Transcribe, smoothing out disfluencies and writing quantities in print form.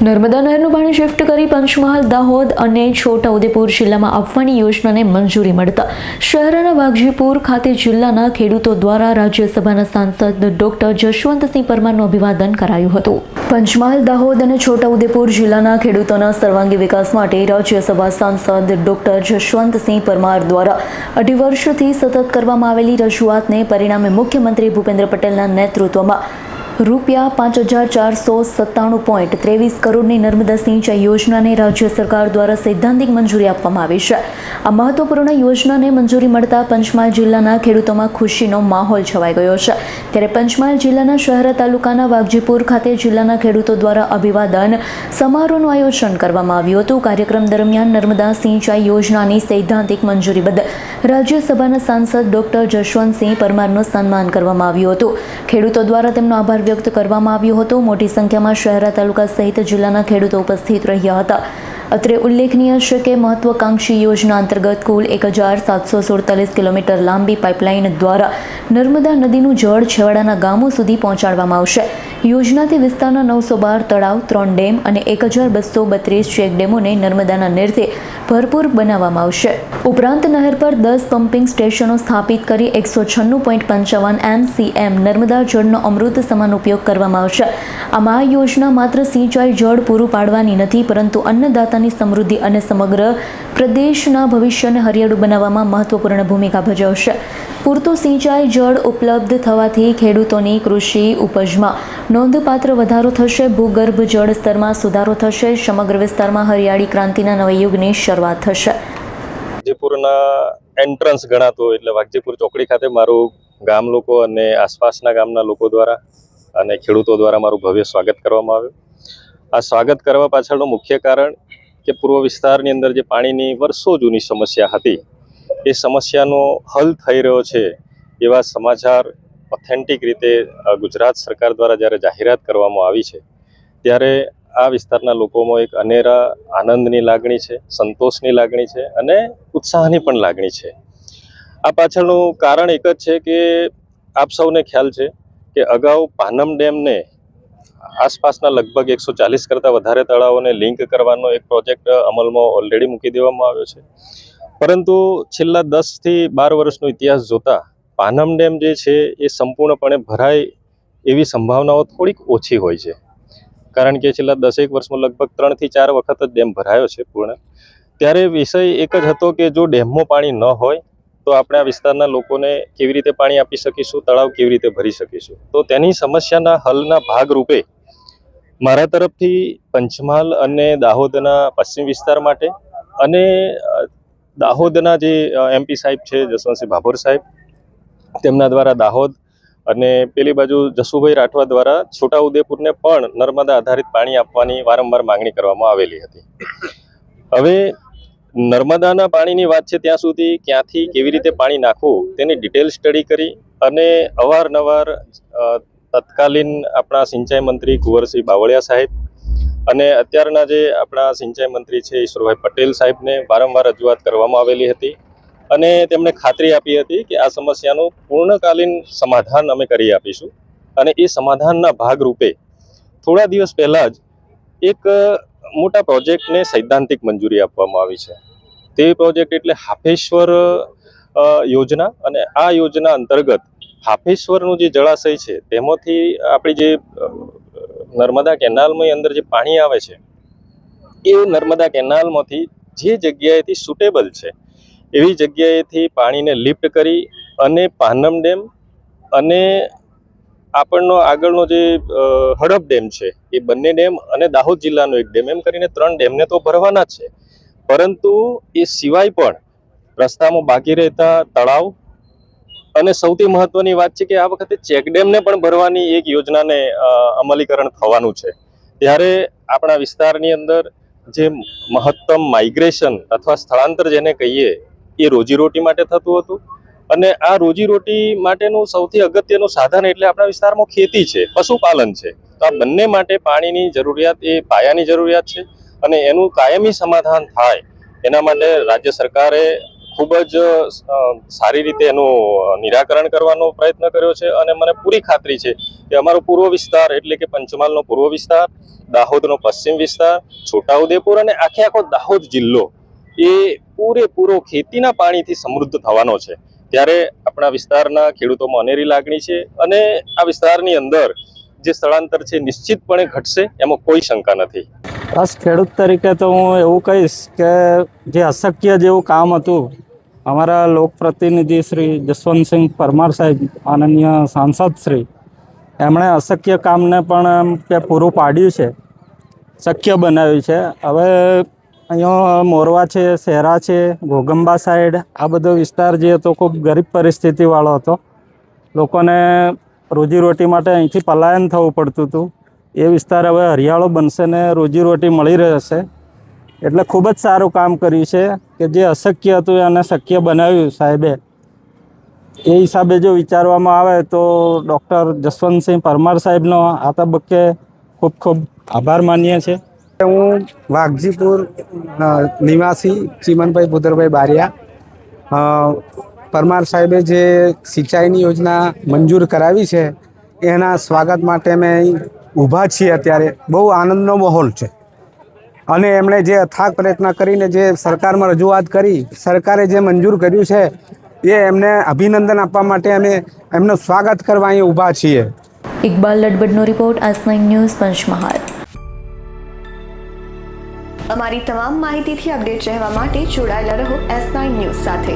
નર્મદા નહેરનું પાણી શિફ્ટ કરી પંચમહાલ, દાહોદ અને છોટાઉદેપુર જિલ્લામાં આપવાની યોજનાને મંજૂરી મળતા શહેરના વાઘજીપુર ખાતે જિલ્લાના ખેડૂતો દ્વારા રાજ્યસભાના સાંસદ ડોક્ટર જશવંતસિંહ પરમારનું અભિવાદન કરાયું હતું. પંચમહાલ, દાહોદ અને છોટાઉદેપુર જિલ્લાના ખેડૂતોના સર્વાંગી વિકાસ માટે રાજ્યસભા સાંસદ ડોક્ટર જશવંતસિંહ પરમાર દ્વારા 2.5 વર્ષથી સતત કરવામાં આવેલી રજૂઆતને પરિણામે મુખ્યમંત્રી ભૂપેન્દ્ર પટેલના નેતૃત્વમાં રૂપિયા 5,497.23 કરોડની નર્મદા સિંચાઈ યોજનાને રાજ્ય સરકાર દ્વારા સૈદ્ધાંતિક મંજૂરી આપવામાં આવી છે. આ મહત્વપૂર્ણ યોજનાને મંજૂરી મળતા પંચમહાલ જિલ્લાના ખેડૂતોમાં ખુશીનો માહોલ છવાઈ ગયો છે. ત્યારે પંચમહાલ જિલ્લાના શહેરા તાલુકાના વાઘજીપુર ખાતે જિલ્લાના ખેડૂતો દ્વારા અભિવાદન સમારોહનું આયોજન કરવામાં આવ્યું હતું. કાર્યક્રમ દરમિયાન નર્મદા સિંચાઈ યોજનાની સૈદ્ધાંતિક મંજૂરી બદલ રાજ્યસભાના સાંસદ ડોક્ટર જશવંતસિંહ પરમારનું સન્માન કરવામાં આવ્યું હતું. ખેડૂતો દ્વારા તેમનો આભાર વ્યક્ત કરવામાં આવ્યો હતો. મોટી સંખ્યામાં શહેરા તાલુકા સહિત જિલ્લાના ખેડૂતો ઉપસ્થિત રહ્યા હતા. અત્રે ઉલ્લેખનીય છે કે મહત્વાકાંક્ષી યોજના અંતર્ગત કુલ 1,747 કિલોમીટર લાંબી પાઇપલાઇન દ્વારા નર્મદા નદીનું જળ છેવાડાના ગામો સુધી પહોંચાડવામાં આવશે. યોજનાથી વિસ્તારના 912 તળાવ, 3 ડેમ અને 1,232 ચેકડેમોને નર્મદાના નીરથી ભરપૂર બનાવવામાં આવશે. ઉપરાંત નહેર પર 10 પમ્પિંગ સ્ટેશનો સ્થાપિત કરી 196.55 MCM નર્મદા જળનો અમૃત સમાન ઉપયોગ કરવામાં આવશે. આમાં આ યોજના માત્ર સિંચાઈ જળ પૂરું પાડવાની નથી, પરંતુ અન્નદાતાની સમૃદ્ધિ અને સમગ્ર પ્રદેશના ભવિષ્યને હરિયાળું બનાવવામાં મહત્વપૂર્ણ ભૂમિકા ભજવશે. પૂરતું સિંચાઈ જળ ઉપલબ્ધ થવાથી ખેડૂતોની કૃષિ ઉપજમાં નોંધપાત્ર વધારો થશે, ભૂગર્ભ જળ સ્તરમાં સુધારો થશે, સમગ્ર વિસ્તારમાં હરિયાળી ક્રાંતિના નવા યુગની શરૂઆત થશે. વાઘજીપુરના એન્ટ્રન્સ ગણાતો એટલે વાઘજીપુર ચોકડી ખાતે મારું ગામ લોકો અને આસપાસના ગામના લોકો દ્વારા અને ખેડૂતો દ્વારા મારું ભવ્ય સ્વાગત કરવામાં આવ્યું. આ સ્વાગત કરવા પાછળનું મુખ્ય કારણ કે પૂર્વ વિસ્તારની અંદર જે પાણીની વર્ષો જૂની સમસ્યા હતી એ સમસ્યાનો હલ થઈ રહ્યો છે એવા સમાચાર ઓથેન્ટિક રીતે ગુજરાત સરકાર દ્વારા જ્યારે જાહેરાત કરવામાં આવી છે ત્યારે આ વિસ્તારના લોકોમાં એક અનેરા આનંદની લાગણી છે, સંતોષની લાગણી છે અને ઉત્સાહની પણ લાગણી છે. આ પાછળનું કારણ એક જ છે કે આપ સૌને ખ્યાલ છે કે અગાઉ પાનમ ડેમને આસપાસના લગભગ 140 કરતાં વધારે તળાવોને લિંક કરવાનો એક પ્રોજેક્ટ અમલમાં ઓલરેડી મૂકી દેવામાં આવ્યો છે. પરંતુ છેલ્લા 10 થી 12 વર્ષનો ઇતિહાસ જોતા પાનમ ડેમ જે છે એ સંપૂર્ણપણે ભરાય એવી સંભાવનાઓ થોડીક ઓછી હોય છે. કારણ કે છેલ્લા 10 વર્ષમાં લગભગ 3 થી 4 વખત જ ડેમ ભરાયો છે પૂર્ણ. ત્યારે વિષય એક જ હતો કે જો ડેમમાં પાણી ન હોય તો આપણે આ વિસ્તારના લોકોને કેવી રીતે પાણી આપી શકીશું, તળાવ કેવી રીતે ભરી શકીશું. તો તેની સમસ્યાના હલના ભાગરૂપે મારા તરફથી પંચમહાલ અને દાહોદના પશ્ચિમ વિસ્તાર માટે અને દાહોદના જે MP સાહેબ છે જસવંતસિંહ ભાભોર સાહેબ, તેમના દ્વારા દાહોદ અને પેલી બાજુ જસુભાઈ રાઠવા દ્વારા છોટાઉદેપુરને પણ નર્મદા આધારિત પાણી આપવાની વારંવાર માંગણી કરવામાં આવેલી હતી. હવે નર્મદાના પાણીની વાત છે ત્યાં સુધી ક્યાંથી કેવી રીતે પાણી નાખવું તેની ડિટેલ સ્ટડી કરી અને અવારનવાર તત્કાલીન આપણા સિંચાઈ મંત્રી કુંવરસિંહ બાવળિયા સાહેબ અને અત્યારના જે આપણા સિંચાઈ મંત્રી છે ઈશ્વરભાઈ પટેલ સાહેબને વારંવાર રજૂઆત કરવામાં આવેલી હતી અને તેમણે ખાતરી આપી હતી કે આ સમસ્યાનું પૂર્ણકાલીન સમાધાન અમે કરી આપીશું. અને એ સમાધાનના ભાગરૂપે થોડા દિવસ પહેલાં જ એક મોટા પ્રોજેક્ટને સૈદ્ધાંતિક મંજૂરી આપવામાં આવી છે. તે પ્રોજેક્ટ એટલે હાફેશ્વર યોજના. અને આ યોજના અંતર્ગત હાફેશ્વરનું જે જળાશય છે તેમાંથી આપણી જે નર્મદા કેનાલમાં અંદર જે પાણી આવે છે એ નર્મદા કેનાલમાંથી જે જગ્યાએથી સુટેબલ છે એવી જગ્યાએથી પાણીને લિફ્ટ કરી અને પાનમ ડેમ અને આપણનો આગળનો જે હડપ ડેમ છે એ બંને ડેમ અને દાહોદ જિલ્લાનો એક ડેમ એમ કરીને 3 ડેમને તો ભરવાના જ છે. પરંતુ એ સિવાય પણ રસ્તામાં બાકી રહેતા તળાવ અને સૌથી મહત્વની વાત છે કે આ વખતે ચેકડેમને પણ ભરવાની એક યોજનાને અમલીકરણ થવાનું છે. ત્યારે આપણા વિસ્તારની અંદર જે મહત્તમ માઇગ્રેશન અથવા સ્થળાંતર જેને કહીએ એ રોજીરોટી માટે થતું હતું અને આ રોજીરોટી માટેનું સૌથી અગત્યનું સાધન એટલે આપણા વિસ્તારમાં ખેતી છે, પશુપાલન છે. તો આ બંને માટે પાણીની જરૂરિયાત એ પાયાની જરૂરિયાત છે અને એનું કાયમી સમાધાન થાય એના માટે રાજ્ય સરકારે ખૂબ જ સારી રીતે એનું નિરાકરણ કરવાનો પ્રયત્ન કર્યો છે. અને મને પૂરી ખાતરી છે કે અમારો પૂર્વ વિસ્તાર એટલે કે પંચમહાલનો પૂર્વ વિસ્તાર દાહોદનો પશ્ચિમ વિસ્તાર, છોટાઉદેપુર અને આખો દાહોદ જિલ્લો એ પૂરેપૂરો ખેતીના પાણીથી સમૃદ્ધ થવાનો છે. ત્યારે આપણા વિસ્તારના ખેડૂતોમાં અનેરી લાગણી છે અને આ વિસ્તારની અંદર જે સ્થળાંતર છે નિશ્ચિતપણે ઘટશે, એમાં કોઈ શંકા નથી. બસ ખેડૂત તરીકે તો હું એવું કહીશ કે જે અશક્ય જેવું કામ હતું, અમારા લોકપ્રતિનિધિ શ્રી જસવંતસિંહ પરમાર સાહેબ, માનનીય સાંસદ શ્રી, એમણે અશક્ય કામને પણ કે પૂરું પાડ્યું છે, શક્ય બનાવ્યું છે. હવે અહીંયા મોરવા છે, શહેરા છે, ઘોગંબા સાઈડ, આ બધો વિસ્તાર જે હતો ખૂબ ગરીબ પરિસ્થિતિવાળો હતો. લોકોને રોજીરોટી માટે અહીંથી પલાયન થવું પડતું હતું. એ વિસ્તાર હવે હરિયાળો બનશે ને રોજીરોટી મળી રહેશે. એટલે ખૂબ જ સારું કામ કર્યું છે કે જે અશક્ય હતું એને શક્ય બનાવ્યું સાહેબે. એ હિસાબે જો વિચારવામાં આવે તો ડૉક્ટર જસવંતસિંહ પરમાર સાહેબનો આ તબક્કે ખૂબ ખૂબ આભાર માનીએ છીએ. હું વાઘજીપુર નિવાસી ચીમનભાઈ ભૂદરભાઈ બારિયા. પરમાર સાહેબે જે સિંચાઈની યોજના મંજૂર કરાવી છે એના સ્વાગત માટે અમે અહીં ઊભા છીએ. અત્યારે બહુ આનંદનો માહોલ છે અને એમણે જે અથાગ પ્રયત્ન કરીને જે સરકારમાં રજૂઆત કરી, સરકારે જે મંજૂર કર્યું છે એ એમને અભિનંદન આપવા માટે અમે એમનું સ્વાગત કરવા અહીં ઊભા છીએ. ઇકબાલ લડબડનો રિપોર્ટ, આજ9 ન્યૂઝ, પંચમહાલ. અમારી તમામ માહિતીથી અપડેટ રહેવા માટે જોડાયેલા રહો S9 ન્યૂઝ સાથે.